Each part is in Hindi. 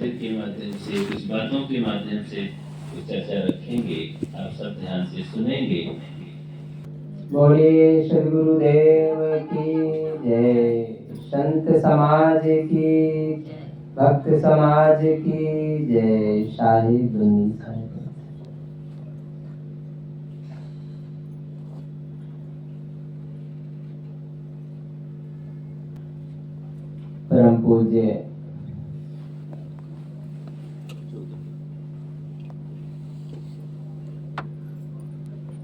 चित्र के माध्यम से, कुछ बातों के माध्यम से कुछ चर्चा रखेंगे। आप सब ध्यान से सुनेंगे। बोलिए सद्गुरुदेव की जय। संत समाज की, भक्त समाज की जय। शाही बुंदी साहिब। परम पूज्य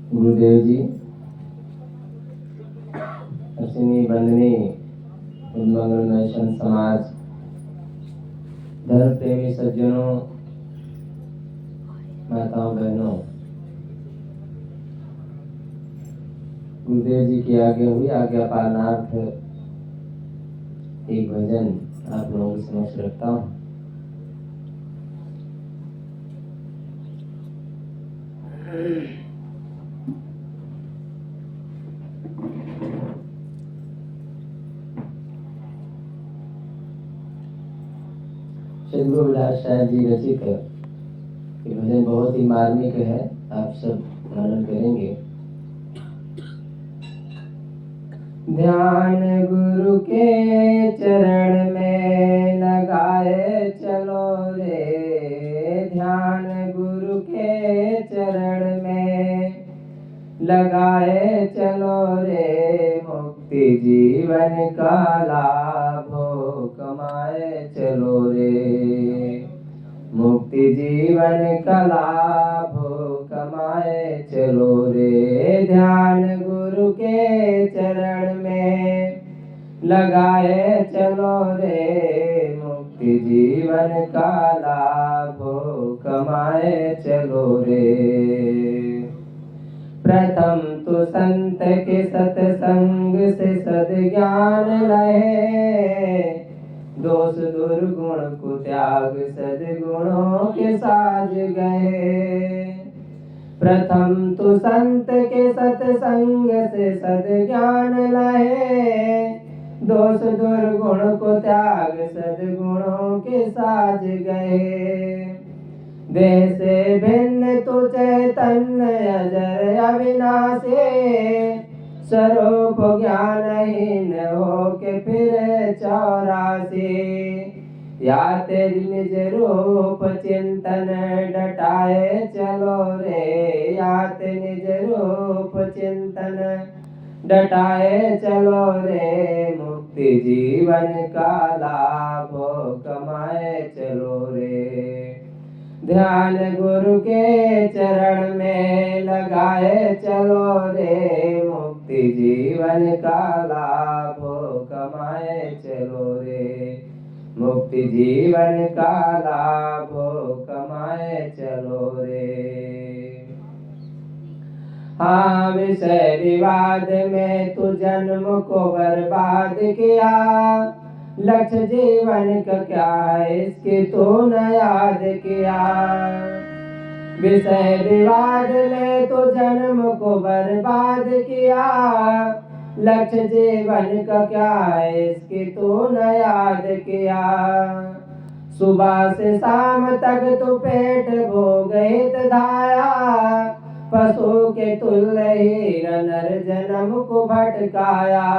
गुरुदेव जी, अश्विनी बंदनी उन्मंगलमय संत समाज, धर्म प्रेमी सज्जनों, माताओं बहनों, गुरुदेव जी की आज्ञा हुई आज्ञा पालनार्थ एक भजन आप लोगों के समक्ष रखता हूँ। सद्गुरु विलास साहब जी रचित ये भजन बहुत ही मार्मिक है, आप सब मनन करेंगे। ध्यान गुरु के चरण में लगाए चलो रे, ध्यान गुरु के चरण में लगाए चलो रे, मुक्ति जीवन का लाभ कमाए चलो रे, मुक्ति जीवन का लाभ कमाए चलो रे। ध्यान गुरु के चरण में लगाए चलो रे, मुक्ति जीवन का लाभ कमाए चलो रे। प्रथम तो संत के सत्संग से सद्ज्ञान लहे, दोष दुर्गुण को त्याग सद्गुणों के साज गए। प्रथम तो संत के सत्संग से सद्ज्ञान लहे, दोष दुर्गुण को त्याग सद्गुणों के साज गए। देह से भिन्न तो चैतन्य अजर अविनाशी, स्वरूप ज्ञानहीन हो के फिर 84। या तेरी निज रूप चिंतन डटाए चलो रे, या तेरी निज रूप चिंतन डटाए चलो रे, मुक्ति जीवन का लाभ कमाए चलो रे। ध्यान गुरु के चरण में लगाए चलो रे, मुक्ति जीवन का लाभ कमाए चलो रे, मुक्ति जीवन का लाभ कमाए चलो रे। हाँ, विषय विवाद में तू जन्म को बर्बाद किया, लक्ष्य जीवन का क्या है इसकी तू न याद किया। विषय विवाद में तो जन्म को बर्बाद किया, लक्ष्य जीवन का क्या है इसकी तू न याद किया। सुबह से शाम तक तू पेट भोगित धाया, पशु के तुल्य ही नर जन्म को भटकाया।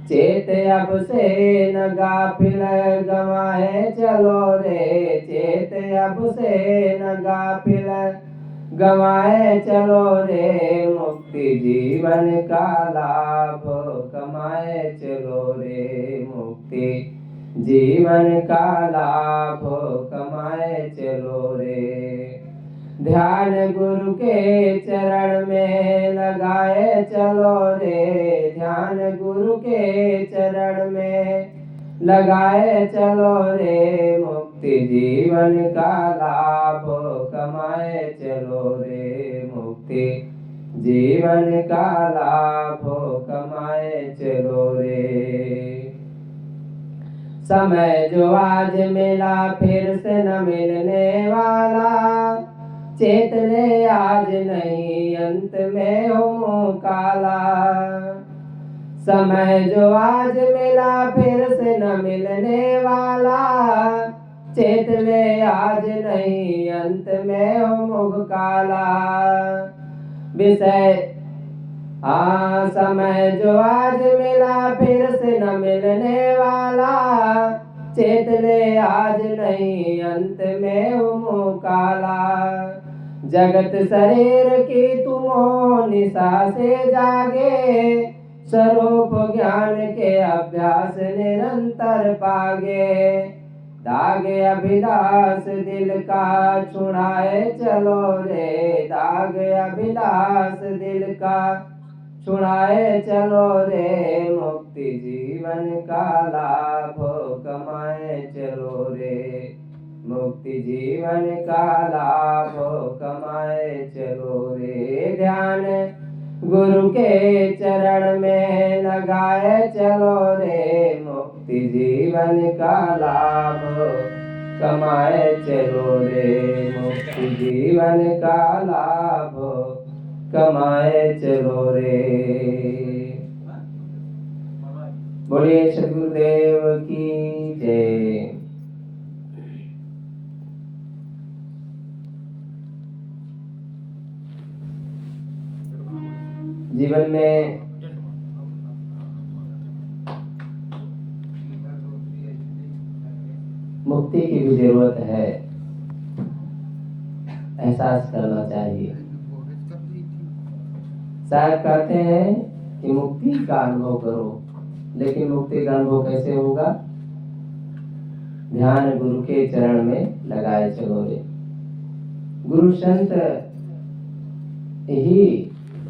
चेत अब से न गाफिल गवाए चलो रे, चेत अब से न गाफिल गवाए चलो रे, मुक्ति जीवन का लाभ कमाए चलो रे, मुक्ति जीवन का लाभ कमाए चलो रे। ध्यान गुरु के चरण में लगाए चलो रे, ध्यान गुरु के चरण में लगाए चलो रे, मुक्ति जीवन का लाभ कमाए चलो रे, मुक्ति जीवन का लाभ कमाए चलो रे। समय जो आज मिला फिर से न मिलने वाला, चेत ले आज नहीं अंत में हो काला। समय जो आज मिला फिर से न मिलने वाला, चेत ले आज नहीं अंत में हो मुख काला। विषय समय जो आज मिला फिर से न मिलने वाला। चेत ले आज नहीं अंत में हो मुँह काला। जगत शरीर की तुम हो निशा से जागे। स्वरूप ज्ञान के अभ्यास निरंतर पागे। दागे अभिलाष दिल का छुड़ाए चलो रे। दागे अभिलाष दिल का छुड़ाए चलो रे। मुक्ति जीवन का लाभ कमाए चलो रे। मुक्ति जीवन का लाभ कमाए चलो रे। ध्यान गुरु के चरण में लगाए चलो रे। मुक्ति जीवन का लाभ कमाए चलो रे। मुक्ति जीवन का लाभ कमाए चलो रे। बोलिए सद्गुरुदेव की जय। जीवन में मुक्ति की भी जरूरत है, एहसास करना चाहिए। शायद कहते हैं कि मुक्ति का अनुभव करो, लेकिन मुक्ति का अनुभव कैसे होगा? ध्यान गुरु के चरण में लगाए चलो रे। गुरु संत ही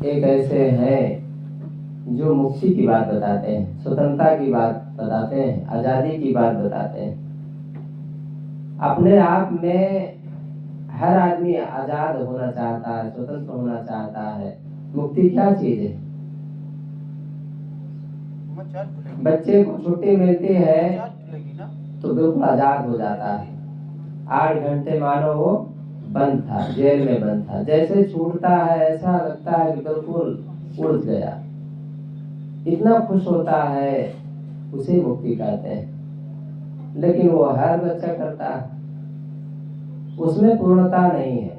एक ऐसे हैं जो मुक्ति की बात बताते हैं, स्वतंत्रता की बात बताते हैं, आजादी की बात बताते हैं। अपने आप में हर आदमी आजाद होना चाहता है, स्वतंत्र होना चाहता है। मुक्ति क्या चीज है? बच्चे को छुट्टी मिलती है तो बिल्कुल आजाद हो जाता है। 8 घंटे मानो वो बंद था, जेल में बंद था। जैसे छूटता है ऐसा लगता है कि बिल्कुल उड़ गया। इतना खुश होता है, उसे मुक्ति कहते हैं। लेकिन वो हर बच्चा करता है, उसमें पूर्णता नहीं है।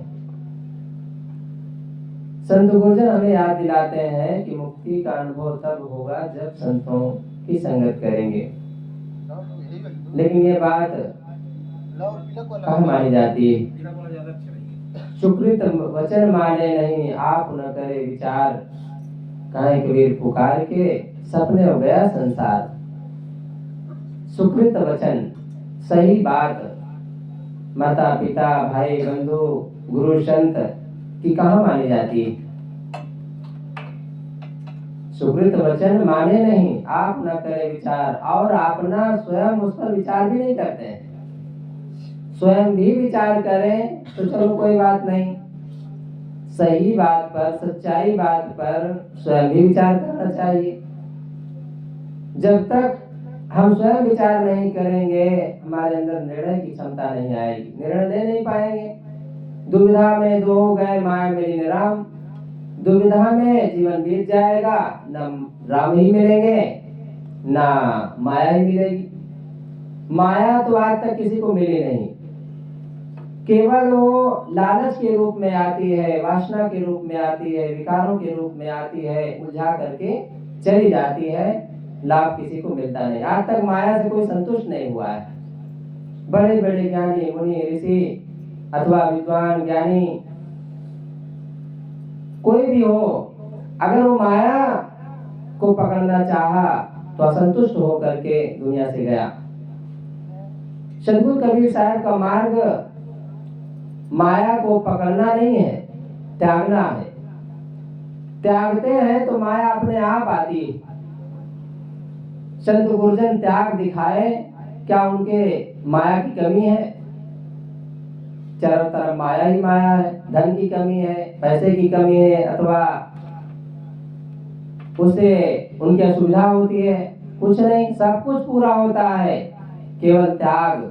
संत गुरुजन हमें याद दिलाते हैं कि मुक्ति का अनुभव तब होगा जब संतों की संगत करेंगे। लेकिन ये बात कहाँ मानी जाती है? सुकृत वचन माने नहीं आप न करे विचार। कहे कबीर पुकार के सपने हो गया संसार। सुकृत वचन, सही बात, माता पिता भाई बंधु गुरु संत की कहाँ मानी जाती है? सुकृत वचन माने नहीं आप न करे विचार। और अपना स्वयं उस पर विचार भी नहीं करते हैं। स्वयं भी विचार करें तो चलो कोई बात नहीं, सही बात पर, सच्चाई बात पर स्वयं भी विचार करना चाहिए। जब तक हम स्वयं विचार नहीं करेंगे, हमारे अंदर निर्णय की क्षमता नहीं आएगी, निर्णय ले नहीं पाएंगे। दुविधा में दो हो गए माया मेरी न राम। दुविधा में जीवन बीत जाएगा, न राम ही मिलेंगे ना माया ही मिलेगी। माया तो आज तक किसी को मिली नहीं। केवल वो लालच के रूप में आती है, वासना के रूप में आती है, विकारों के रूप में आती है, उलझा करके चली जाती है। लाभ किसी को मिलता नहीं। आज तक माया से कोई संतुष्ट नहीं हुआ है। बड़े बड़े ज्ञानी मुनि ऋषि अथवा विद्वान ज्ञानी कोई भी हो, अगर वो माया को पकड़ना चाहा तो असंतुष्ट होकर के दुनिया से गया। सद्गुरु कबीर साहब का मार्ग माया को पकड़ना नहीं है, त्यागना है। त्यागते हैं तो माया अपने आप आती है। संत गुरुजन त्याग दिखाए, क्या उनके माया की कमी है? चारों तरफ माया ही माया है। धन की कमी है, पैसे की कमी है, अथवा उससे उनकी असुविधा होती है? कुछ नहीं, सब कुछ पूरा होता है, केवल त्याग।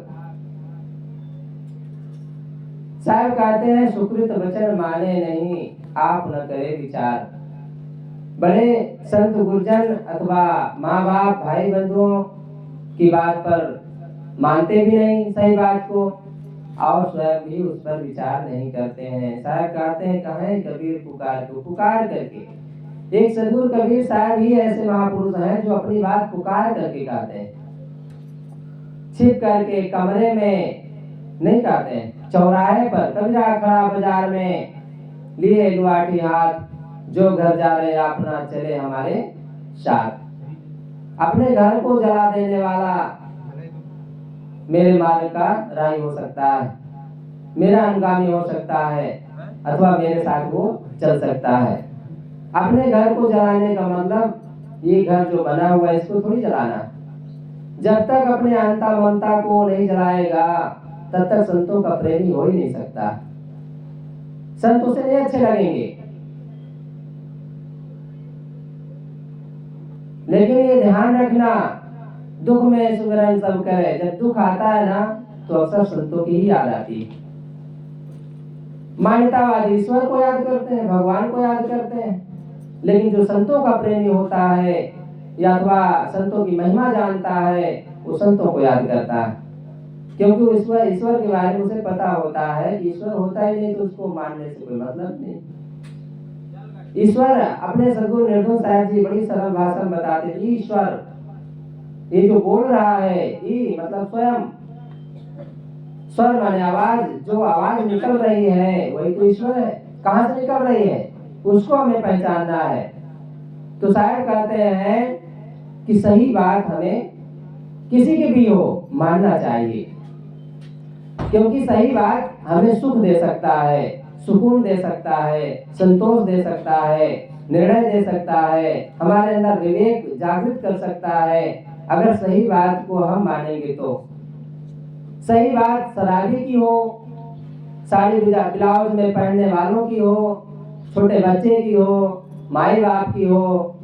साहब कहते हैं सुकृत वचन माने नहीं आप न करे विचार। बड़े संत गुरुजन अथवा माँ बाप भाई बंधुओं की बात पर मानते भी नहीं सही बात को और स्वयं भी उस पर विचार नहीं करते हैं। साहब कहते हैं कहें कबीर पुकार को, पुकार करके। एक सदगुरु कबीर साहब ही ऐसे महापुरुष हैं जो अपनी बात पुकार करके कहते हैं, छिप करके कमरे में नहीं कहते हैं। चौराहे पर कबीरा खड़ा बाजार में, लिए लुआठी हाथ, जो घर जा रहे अपना चले हमारे साथ। अपने घर को जला देने वाला मेरे मार्ग का राही हो सकता है, मेरा अनुगामी हो सकता है, अथवा मेरे साथ वो चल सकता है। अपने घर को जलाने का मतलब ये घर जो बना हुआ है इसको थोड़ी जलाना। जब तक अपने अंता ममता को नहीं जलाएगा तब तक संतों का प्रेमी हो ही नहीं सकता। संत उसे नहीं अच्छे लगेंगे। लेकिन ये ध्यान रखना, दुख में सुमिरन सब करे। जब दुख आता है ना तो अक्सर संतों की ही याद आती है। मान्यतावादी ईश्वर को याद करते हैं, भगवान को याद करते हैं, लेकिन जो संतों का प्रेमी होता है या अथवा संतों की महिमा जानता है वो संतों को याद करता है, क्योंकि ईश्वर के बारे में उसे पता होता है कि ईश्वर होता ही नहीं तो उसको मानने से कोई मतलब नहीं। ईश्वर अपने सदगुरु निर्धुम साहब जी बड़ी सरल भाषा में बताते थे, ईश्वर ये जो बोल रहा है ये मतलब स्वयं, स्वर माने आवाज, जो आवाज निकल रही है वही तो ईश्वर है। कहाँ से निकल रही है उसको हमें पहचानना है। तो साहब कहते हैं कि सही बात हमें किसी की भी हो मानना चाहिए, क्योंकि सही बात हमें सुख दे सकता है, सुकून दे सकता है, संतोष दे सकता है, निर्णय दे सकता है, हमारे अंदर विवेक जागृत कर सकता है। अगर सही बात को हम मानेंगे तो सही बात शराबी की हो, साड़ी ब्लाउज में पहनने वालों की हो, छोटे बच्चे की हो, माई बाप की हो,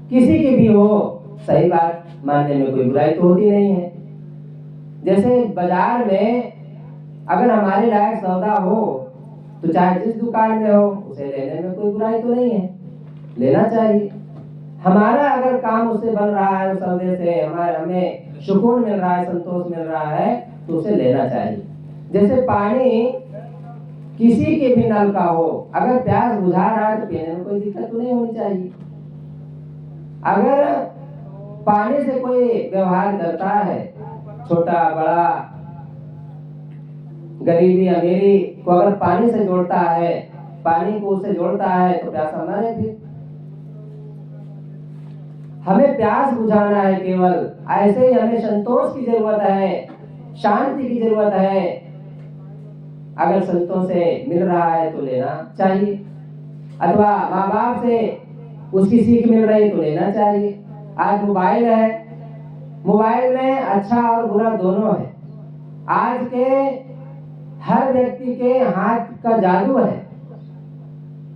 किसी की भी हो, सही बात मानने में कोई बुराई तो होती नहीं है। जैसे बाजार में अगर हमारे लायक सौदा हो तो चाहे जिस दुकान में हो उसे लेने में कोई बुराई तो नहीं है, लेना चाहिए। हमारा अगर काम उससे बन रहा है, उस सौदे से हमें सुकून मिल रहा है, संतोष मिल रहा है तो उसे लेना चाहिए। जैसे पानी किसी के भी नल का हो, अगर प्यास बुझा रहा है तो पीने में कोई दिक्कत तो नहीं होनी चाहिए। अगर पानी से कोई व्यवहार करता है, छोटा बड़ा, गरीबी अमीरी को अगर पानी से जोड़ता है, पानी को उसे जोड़ता है तो प्यासा मरे। फिर हमें प्यास बुझाना है केवल, ऐसे ही हमें संतोष की जरूरत है, शांति की जरूरत है। अगर संतों से मिल रहा है तो लेना चाहिए, अथवा माँ बाप से उसकी सीख मिल रही तो लेना चाहिए। आज मोबाइल है, मोबाइल में अच्छा और बुरा दोनों है। आज के हर व्यक्ति के हाथ का जादू है,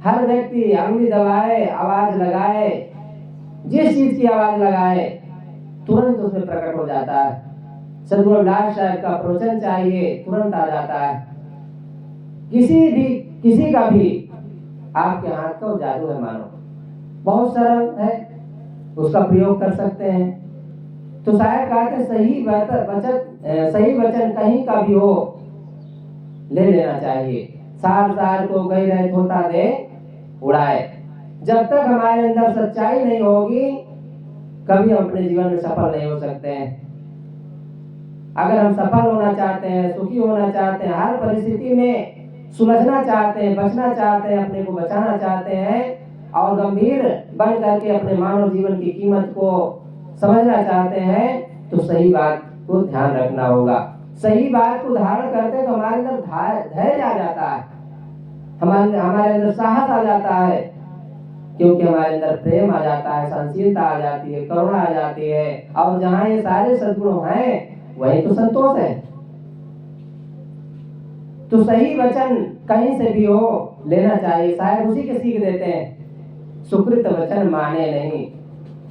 हर व्यक्ति अंगुली दबाए, आवाज लगाए, जिस चीज की आवाज लगाए तुरंत उसमें प्रकट हो जाता है। सदगुरु रविदास साहब का प्रवचन चाहिए तुरंत आ जाता है। किसी का भी आपके हाथ का जादू है, मानो बहुत सरल है, उसका प्रयोग कर सकते हैं। तो साहब कहते सही वचन कहीं का भी हो ले लेना चाहिए। सार सार को गई रहे होता दे उड़ाए। जब तक हमारे अंदर सच्चाई नहीं होगी कभी हम अपने जीवन में सफल नहीं हो सकते हैं। अगर हम सफल होना चाहते हैं, सुखी होना चाहते हैं, हर परिस्थिति में सुलझना चाहते हैं, बचना चाहते हैं, अपने को बचाना चाहते हैं और गंभीर बन करके अपने मानव जीवन की कीमत को समझना चाहते हैं तो सही बात को ध्यान रखना होगा। सही बात को धारण करते तो हमारे अंदर धैर्य आ जाता है, हमारे अंदर साहस आ जाता है, क्योंकि हमारे अंदर प्रेम आ जाता है, सहनशीलता आ जाती है, करुणा आ जाती है। और जहाँ ये सारे सद्गुण हैं वही तो संतोष है। तो सही वचन कहीं से भी हो लेना चाहिए। साहब उसी के सीख देते हैं, सुकृत वचन माने नहीं,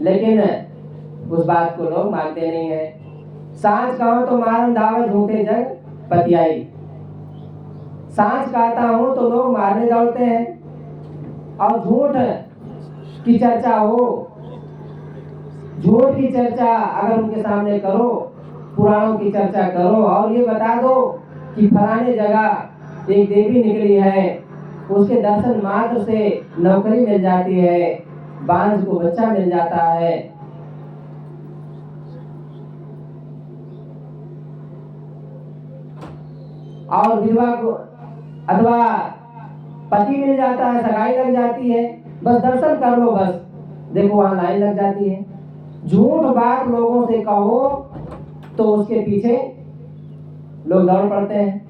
लेकिन उस बात को लोग मानते नहीं है। सांच कहो तो मारन धावे झूठे जग पतियाई। सांच कहता हूं तो लोग मारने दौड़ते हैं, और झूठ की चर्चा हो, झूठ की चर्चा अगर उनके सामने करो पुराणों की चर्चा करो और ये बता दो कि फलाने जगह एक देवी निकली है, उसके दर्शन मात्र से नौकरी मिल जाती है, बांझ को बच्चा मिल जाता है। और विधवा को अथवा पति मिल जाता है, सगाई लग जाती है, बस दर्शन कर लो, बस देखो वहां लाइन लग जाती है। झूठ बात लोगों से कहो तो उसके पीछे लोग दौड़ पड़ते हैं,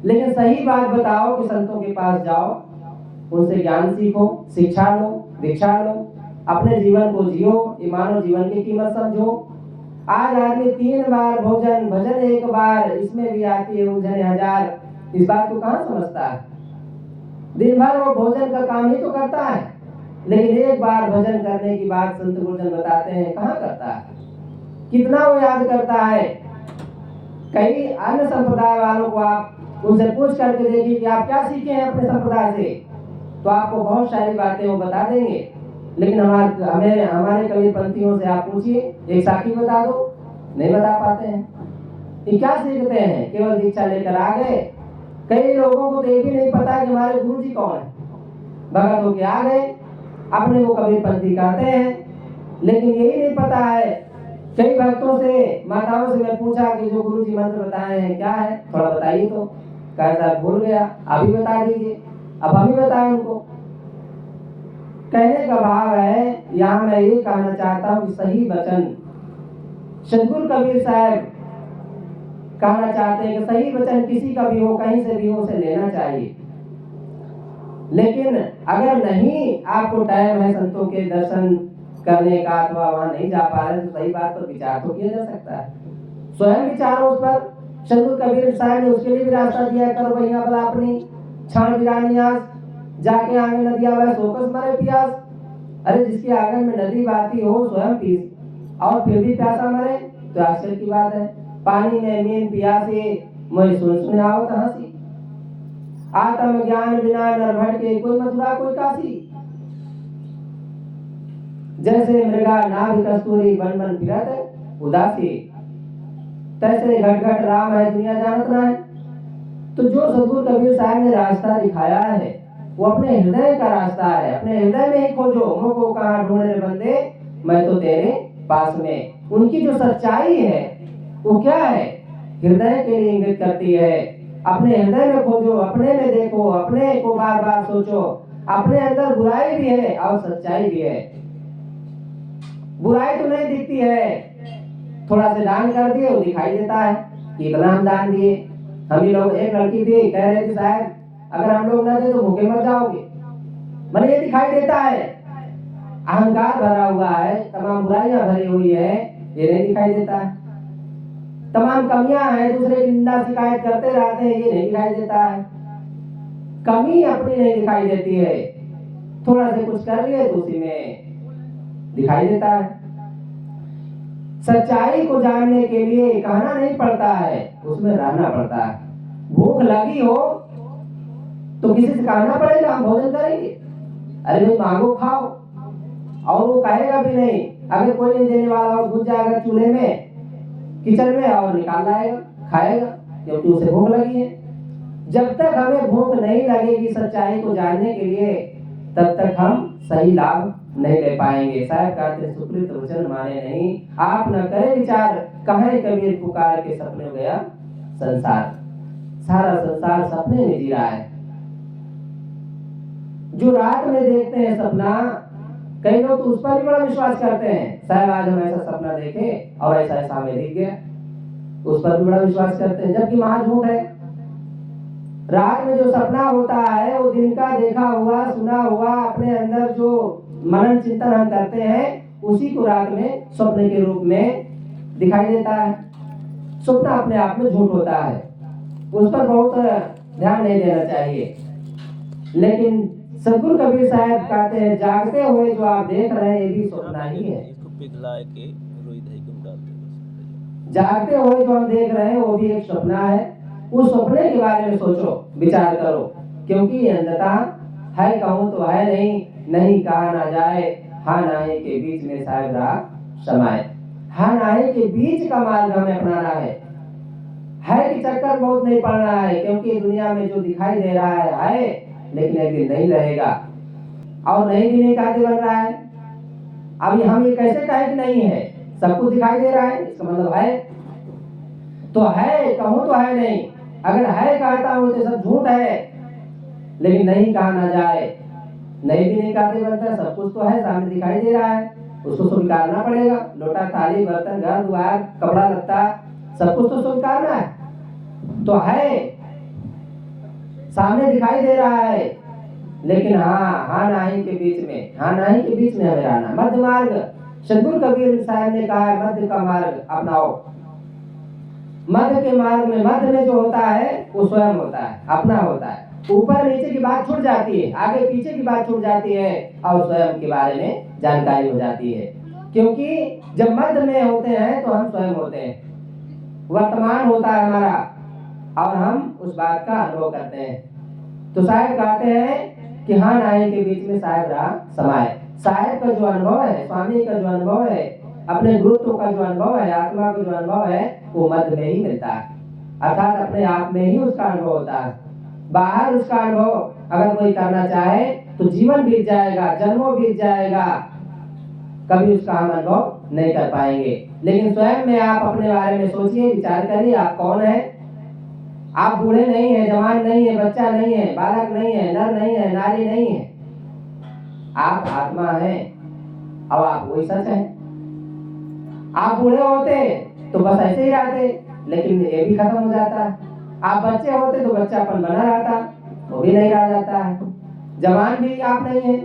लेकिन सही बात बताओ कि संतों के पास जाओ, उनसे ज्ञान सीखो, शिक्षा लो, दीक्षा लो, अपने जीवन को जियो, ये मानव जीवन की कीमत समझो। आज आदमी 3 बार भोजन, भजन 1 बार, इसमें भी आती है उलझने हजार, इस बात को कहाँ समझता है। दिन भर वो भोजन का काम ही तो करता है, लेकिन 1 बार भजन करने की बात संत गुरुजन बताते हैं कहाँ करता है, कितना वो याद करता है। कई अन्य संप्रदाय वालों को आप उनसे पूछ करके देखिए कि आप क्या सीखे हैं अपने संप्रदाय से, तो आपको बहुत सारी बातें वो बता देंगे। लेकिन हमारे कवि पंथियों से आप पूछिए, एक साखी बता दो, नहीं बता पाते हैं। ये क्या सीखते हैं, केवल दीक्षा लेकर आ गए। कई लोगों को तो ये भी नहीं पता कि हमारे गुरु जी कौन है, भगत होके आ गए, अपने को कबीर पंथी कहते हैं, लेकिन यही नहीं पता है। कई भक्तों से, माताओं से मैं पूछा कि जो गुरु जी मंत्र बताए हैं क्या है, थोड़ा बताइए तो, कहा साहब भूल गया, अभी बता दीजिए। अब अभी बताएं उनको। कहने का भाव है, यहाँ मैं ये कहना चाहता हूँ कि सही वचन सदगुरु कबीर साहब कहना चाहते हैं कि सही वचन किसी का भी हो, कहीं से भी हो, उसे लेना चाहिए। लेकिन अगर नहीं आपको टाइम है संतों के दर्शन करने का, अथवा वहां नहीं जा पा रहे, तो सही बात पर विचार तो किया जा सकता है। स्वयं विचारो उस पर। सदगुरु कबीर साहब ने उसके लिए भी रास्ता दिया, करो भैया भला अपनी क्षण विरानियास, जाके आंगन नदिया वह सोकस मरे प्यास। अरे जिसके आंगन में नदी बहती हो स्वयं पी और फिर भी प्यासा मरे, तो आश्चर्य की बात है। पानी में मीन प्यासे, मुझे सुन आओ कहां सी, आत्म ज्ञान बिना नर भटके, कोई मथुरा कोई काशी। जैसे मृगा नाभ कस्तूरी, बन बन फिरत उदासी, तैसे घट घट राम है दुनिया जानत ना है। तो जो सदगुरु कबीर साहब ने रास्ता दिखाया है वो अपने हृदय का रास्ता है। अपने हृदय में ही खोजो, मुँह को कहाँ ढूंढने बंदे, मैं तो तेरे पास में। उनकी जो सच्चाई है वो क्या है, हृदय के लिए इंगित करती है। अपने हृदय में खोजो, अपने में देखो, अपने को बार बार सोचो। अपने अंदर बुराई भी है और सच्चाई भी है। बुराई तो नहीं दिखती है, थोड़ा से दान कर दिए वो दिखाई देता है कि इतना हम दान दिए। हम ही लोग, एक लड़की थी कह रहे थे साहब अगर हम लोग ना दे तो भूखे मर जाओगे, मैंने ये दिखाई देता है। अहंकार भरा हुआ है, तमाम बुराइयां भरी हुई है, ये नहीं दिखाई देता है। तमाम कमियां हैं, दूसरे की निंदा शिकायत करते रहते हैं, ये नहीं दिखाई देता है। कमी अपनी नहीं दिखाई देती है, थोड़ा से कुछ कर लिए तो उसी में दिखाई देता है। सच्चाई को जानने के लिए कहना नहीं पड़ता है, उसमें रहना पड़ता है। भूख लगी हो तो किसी से कहना पड़ेगा हम भोजन करेंगे, अरे भाई मांगो खाओ, और वो कहेगा भी नहीं। अगर कोई नहीं देने वाला हो, घुस जाएगा चूल्हे में, किचन में और निकाल लाएगा, खाएगा, क्योंकि उसे भूख लगी है। जब तक हमें भूख नहीं लगेगी सच्चाई को जानने के लिए, तब तक हम सही लाभ नहीं ले पाएंगे। साहब कहते सुकृत वचन माने नहीं, आप न करे विचार, कहे कबीर पुकार के सपने गया संसार। सारा संसार सपने में जी रहा है। जो रात में देखते हैं सपना, कई लोग तो उस पर भी बड़ा विश्वास करते हैं, शायद आज हम ऐसा सपना देखे और ऐसा ऐसा हमें दिख गया, उस पर भी बड़ा विश्वास करते हैं, जबकि महा झूठ है। रात में जो सपना होता है वो दिन का देखा हुआ, सुना हुआ, अपने अंदर जो मनन चिंतन हम करते हैं उसी को रात में स्वप्न के रूप में दिखाई देता है। स्वप्न अपने आप में झूठ होता है, उस पर बहुत ध्यान नहीं देना चाहिए। लेकिन सदगुरु कबीर साहब कहते हैं जागते हुए जो आप देख रहे हैं ये भी स्वप्न ही है। जागते हुए जो हम देख रहे हैं वो भी एक स्वप्न है। उस सपने के बारे में सोचो, विचार करो, क्योंकि अंधता है कहूं तो है नहीं, नहीं कहा ना जाए, हाँ नाहे के बीच में साहब रहा समाये। हाँ नाहे के बीच का मार्ग हमें अपनाना है कि चक्कर बहुत नहीं पड़ना है, क्योंकि दुनिया में जो दिखाई दे रहा है लेकिन एक दिन नहीं रहेगा। और नहीं भी नहीं कहते बन रहा है। अभी हम ये कैसे कहें कि नहीं है, सब कुछ दिखाई दे रहा है, इसका मतलब है तो है, कहूँ तो है नहीं। अगर है कहता हूँ तो सब झूठ है, लेकिन नहीं कहा ना जाए, नहीं भी नहीं कहते बनता, सब कुछ तो है, सामने दिखाई दे रहा है, उसको स्वीकारना पड़ेगा। लोटा थाली बर्तन घर द्वार कपड़ा लत्ता सब कुछ तो स्वीकारना है। तो है, सामने दिखाई दे रहा है, लेकिन हाँ नाही के बीच में, हाँ नाही के बीच में हमें रहना। मध्य मार्ग, सदगुरु कबीर साहब ने कहा है मध्य का मार्ग अपनाओ। मध्य के मार्ग में, मध्य में जो होता है वो स्वयं होता है, अपना होता है। ऊपर नीचे की बात छूट जाती है, आगे पीछे की बात छूट जाती है, और स्वयं के बारे में जानकारी हो जाती है। क्योंकि जब मध्य में होते हैं तो हम स्वयं होते हैं, वर्तमान होता है हमारा, और हम उस बात का अनुभव करते हैं। तो साहब कहते हैं कि हाँ नाही के बीच में साहब रहा समाये। साहब का जो अनुभव है, स्वामी का जो अनुभव है, अपने गुरुत्व का जो अनुभव है, आत्मा का जो अनुभव है, वो मध्य में ही मिलता है, अर्थात अपने आप में ही उसका अनुभव होता है। बाहर उसका अनुभव अगर कोई करना चाहे तो जीवन बीत जाएगा, जन्मों बीत जाएगा, कभी उसका हम अनुभव नहीं कर पाएंगे। लेकिन स्वयं में आप अपने बारे में सोचिए, विचार करिए, आप कौन है। आप बूढ़े नहीं है, जवान नहीं है, बच्चा नहीं है, बालक नहीं है, नर नहीं है, नारी नहीं है, आप आत्मा है, और आप वही सच है। आप बूढ़े होते तो बस ऐसे ही रहते, लेकिन ये भी खत्म हो जाता है। आप बच्चे होते तो बच्चापन बना रहता, वो भी नहीं रह जाता है। जवान भी आप नहीं है।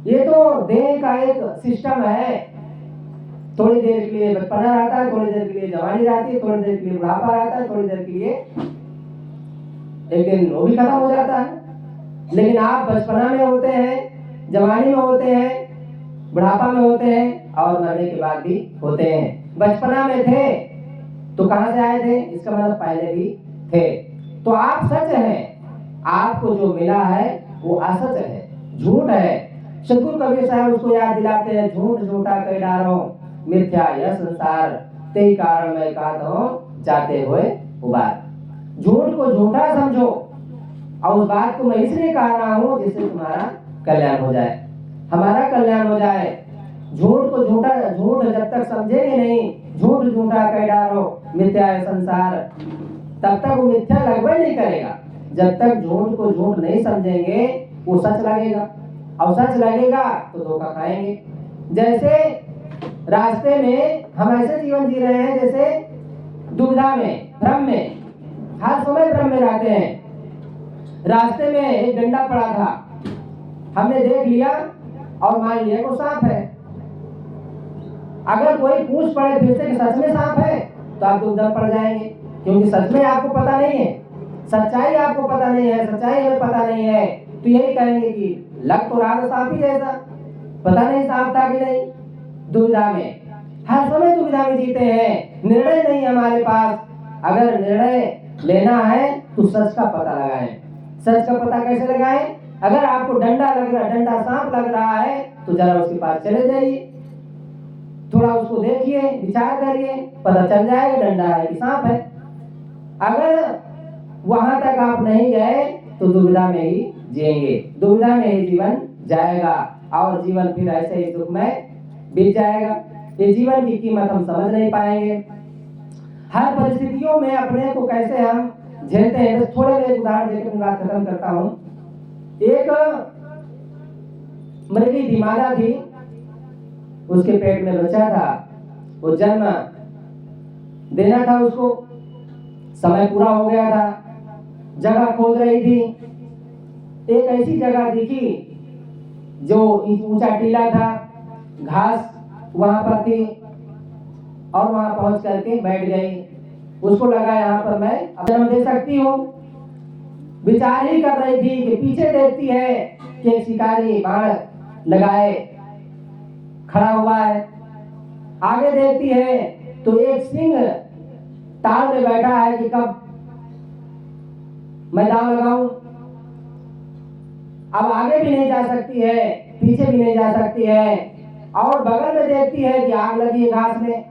ये तो देह का एक सिस्टम है, थोड़ी देर के लिए बचपना रहता है, थोड़ी देर के लिए जवानी रहती है, थोड़ी देर के लिए बुढ़ापा रहता है, थोड़ी देर के लिए एक दिन वो भी खत्म हो जाता है। लेकिन आप बचपना में होते हैं, जवानी में होते हैं, बुढ़ापा में होते हैं, और मरने के बाद भी होते हैं। बचपना में थे तो कहां से आए थे, इसका मतलब पहले भी थे। तो आप सच हैं, आपको जो मिला है वो असच है, झूठ है। सदगुरु कबीर साहब उसको याद दिलाते हैं, झूठ झूठा कह डारो मिथ्या यह संसार, तेई कारण मैं कहता हूं जाते हुए उबार। झूठ को झूठा समझो, और उस बात को मैं इसलिए कह रहा हूं जिससे तुम्हारा कल्याण हो जाए, हमारा कल्याण हो जाए। झूठ को झूठा, झूठ जब तक समझेंगे नहीं, झूठ झूठा कह डालो मिथ्या है संसार, तब तक वो मिथ्या लगभग नहीं करेगा। जब तक झूठ को झूठ नहीं समझेंगे वो सच लगेगा, और सच लगेगा तो धोखा खाएंगे। जैसे रास्ते में हम ऐसे जीवन जी रहे हैं जैसे दुविधा में, भ्रम में, हर समय भ्रम में रहते हैं। रास्ते में एक डंडा पड़ा था, हमने देख लिया और मान लिया वो सांप है। अगर कोई पूछ पड़े फिर से कि सच में सांप है, तो आप दुविधा पड़ जाएंगे, क्योंकि सच में आपको पता नहीं है, सच्चाई आपको पता नहीं है, सच्चाई हमें पता नहीं है। तो यही कहेंगे कि लग तो रहा था सांप ही जैसा, पता नहीं सांप था कि नहीं। दुविधा में, हर समय दुविधा में जीते हैं, निर्णय नहीं हमारे पास। अगर निर्णय लेना है तो सच का पता लगाएं। सच का पता कैसे लगाएं? अगर आपको डंडा लग रहा, डंडा सांप लग रहा है, तो जरा उसके पास चले जाइए, थोड़ा उसको देखिए, विचार करिए, पता चल जाएगा डंडा है कि सांप है। अगर वहां तक आप नहीं गए तो दुविधा में ही जिएंगे, दुविधा में ही जीवन जाएगा, और जीवन फिर ऐसे ही दुख में बीत जाएगा। ये जीवन की कीमत हम समझ नहीं पाएंगे। हर परिस्थितियों में अपने को कैसे हम झेलते हैं। बस थोड़े में एक उदाहरण देकर मैं बात खत्म करता हूँ। एक मृगी थी, मादा थी, उसके पेट में बच्चा था, वो जन्म देना था उसको, समय पूरा हो गया था, जगह खोज रही थी। एक ऐसी जगह दिखी जो ऊंचा टीला था, घास वहां पर थी, और वहां पहुंच करके बैठ गई। उसको लगा यहाँ पर मैं जन्म दे सकती हूँ। विचार ही कर रही थी कि पीछे देखती है कि एक शिकारी बाण लगाए खड़ा हुआ है, आगे देखती है तो एक सिंह ताल में बैठा है कि कब मैं दांव लगाऊं। अब आगे भी नहीं जा सकती है, पीछे भी नहीं जा सकती है, और बगल में देखती है कि आग लगी है घास में,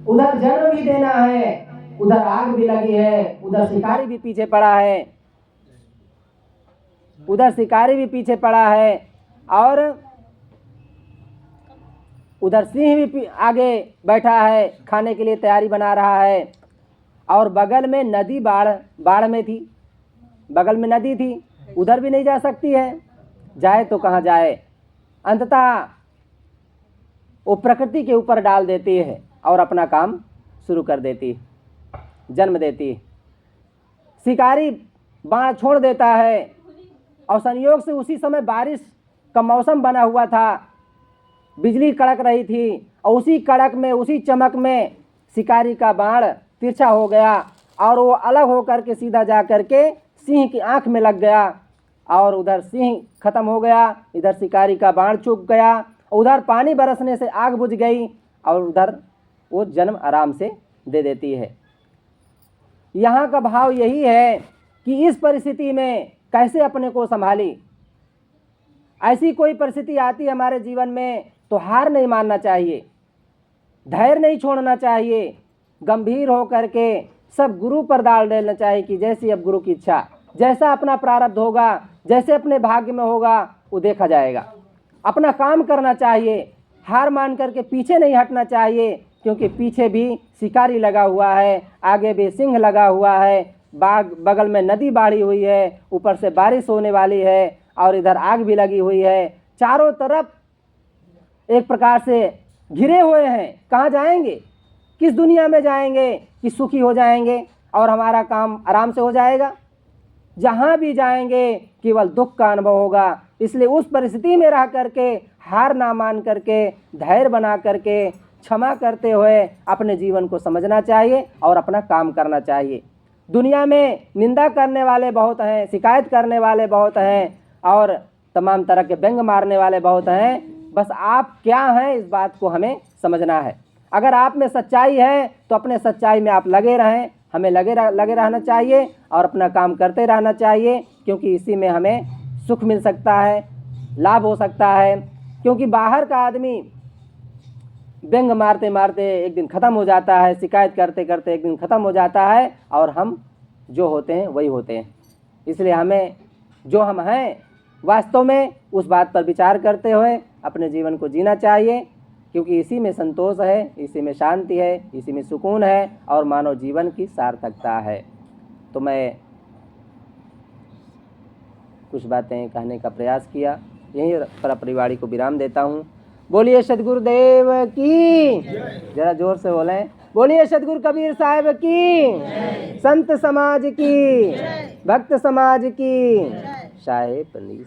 उधर जन्म भी देना है, उधर आग भी लगी है, उधर शिकारी भी पीछे पड़ा है, उधर शिकारी भी पीछे पड़ा है, और उधर सिंह भी आगे बैठा है, खाने के लिए तैयारी बना रहा है। और बगल में नदी बाढ़ में थी, बगल में नदी थी, उधर भी नहीं जा सकती है, जाए तो कहाँ जाए। अंततः वो प्रकृति के ऊपर डाल देती है और अपना काम शुरू कर देती है, जन्म देती है। शिकारी बाण छोड़ देता है और संयोग से उसी समय बारिश का मौसम बना हुआ था, बिजली कड़क रही थी, और उसी कड़क में, उसी चमक में शिकारी का बाण तिरछा हो गया और वो अलग होकर के सीधा जा कर के सिंह की आंख में लग गया, और उधर सिंह खत्म हो गया, इधर शिकारी का बाण चूक गया, उधर पानी बरसने से आग बुझ गई, और उधर वो जन्म आराम से दे देती है। यहाँ का भाव यही है कि इस परिस्थिति में कैसे अपने को संभाली। ऐसी कोई परिस्थिति आती है हमारे जीवन में तो हार नहीं मानना चाहिए, धैर्य नहीं छोड़ना चाहिए, गंभीर होकर के सब गुरु पर डाल देना चाहिए कि जैसी अब गुरु की इच्छा, जैसा अपना प्रारब्ध होगा, जैसे अपने भाग्य में होगा वो देखा जाएगा। अपना काम करना चाहिए, हार मान करके पीछे नहीं हटना चाहिए, क्योंकि पीछे भी शिकारी लगा हुआ है, आगे भी सिंह लगा हुआ है, बगल में नदी बाढ़ी हुई है, ऊपर से बारिश होने वाली है, और इधर आग भी लगी हुई है। चारों तरफ एक प्रकार से घिरे हुए हैं। कहाँ जाएंगे, किस दुनिया में जाएंगे कि सुखी हो जाएंगे और हमारा काम आराम से हो जाएगा। जहाँ भी जाएंगे केवल दुख का अनुभव होगा। इसलिए उस परिस्थिति में रह करके हार ना मान करके धैर्य बना करके क्षमा करते हुए अपने जीवन को समझना चाहिए और अपना काम करना चाहिए। दुनिया में निंदा करने वाले बहुत हैं, शिकायत करने वाले बहुत हैं, और तमाम तरह के व्यंग मारने वाले बहुत हैं। बस आप क्या हैं इस बात को हमें समझना है। अगर आप में सच्चाई है तो अपने सच्चाई में आप लगे रहें, हमें लगे रहना चाहिए और अपना काम करते रहना चाहिए, क्योंकि इसी में हमें सुख मिल सकता है, लाभ हो सकता है। क्योंकि बाहर का आदमी व्यंग मारते मारते एक दिन ख़त्म हो जाता है, शिकायत करते करते एक दिन ख़त्म हो जाता है, और हम जो होते हैं वही होते हैं। इसलिए हमें जो हम हैं वास्तव में उस बात पर विचार करते हुए अपने जीवन को जीना चाहिए, क्योंकि इसी में संतोष है, इसी में शांति है, इसी में सुकून है और मानव जीवन की सार्थकता है। तो मैं कुछ बातें कहने का प्रयास किया, यहीं पर अपनी वाणी को विराम देता हूँ। बोलिए सदगुरुदेव की, जरा जोर से बोलें, बोलिए सदगुरु कबीर साहब की, संत समाज की, भक्त समाज की, शाहे पनीर।